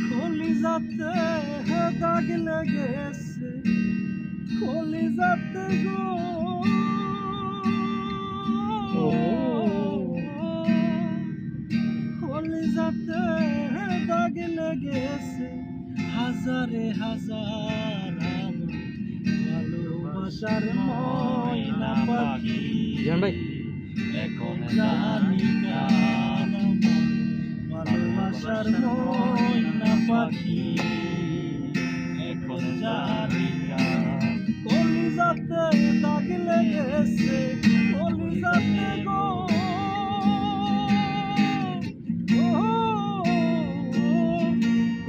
কলিজাতে দাগ লেগেছে, কলিজাতে গো কলিজাতে দাগ লেগেছে, হাজারে হাজার আমার ভালোবাসার ময়না পাখি। ভাই এখন জানি কার আমার ভালোবাসার ময়না পাখি, এখন জানি কার। কলিজাতে দাগ লেগেছে, কলিজাতে গো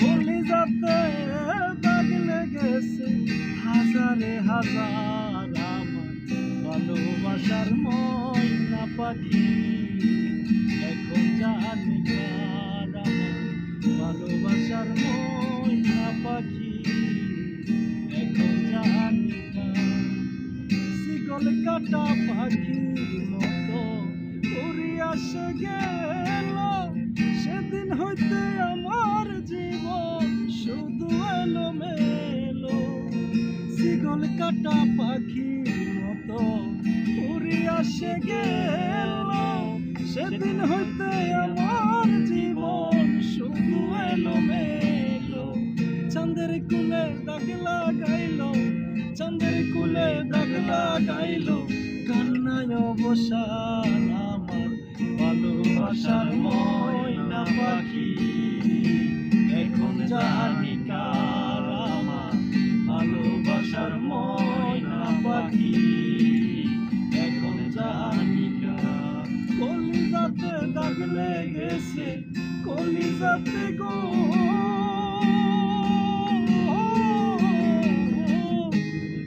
কলিজাতে দাগ লেগেছে, হাজারে হাজার আমার ভালোবাসার ময়না পাখি, এখন জানি কার আমার ভালোবাসার ময়না পাখি, এখন জানি কার। শিকল কাটা পাখির মতো উড়িয়া সে গেল, সেদিন হইতে আমার জীবন শুধু এলোমেলো। শিকল কাটা পাখির মতো উড়িয়া সে গেল, সেদিন হইতে আমার জীবন শুধু এলোমেলো। চাঁদের কুলে দাগ লাগাইলো, চাঁদের কুলে দাগ লাগাইলো, কান্নায় অবসান আমার ভালোবাসার ময়না পাখি, এখন জানি কার আমার ভালোবাসার ময়না পাখি, এখন জানি কার। কলিজাতে দাগ লেগেছে, কলিজাতে গো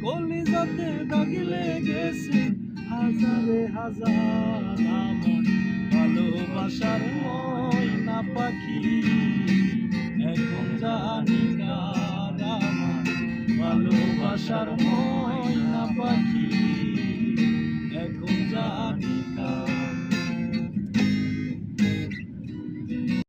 কলিজাতে দাগ লেগেছে, হাজারে হাজার আমার ভালোবাসার ময়না পাখি, এখন জানি কার আমার ভালোবাসার ময়না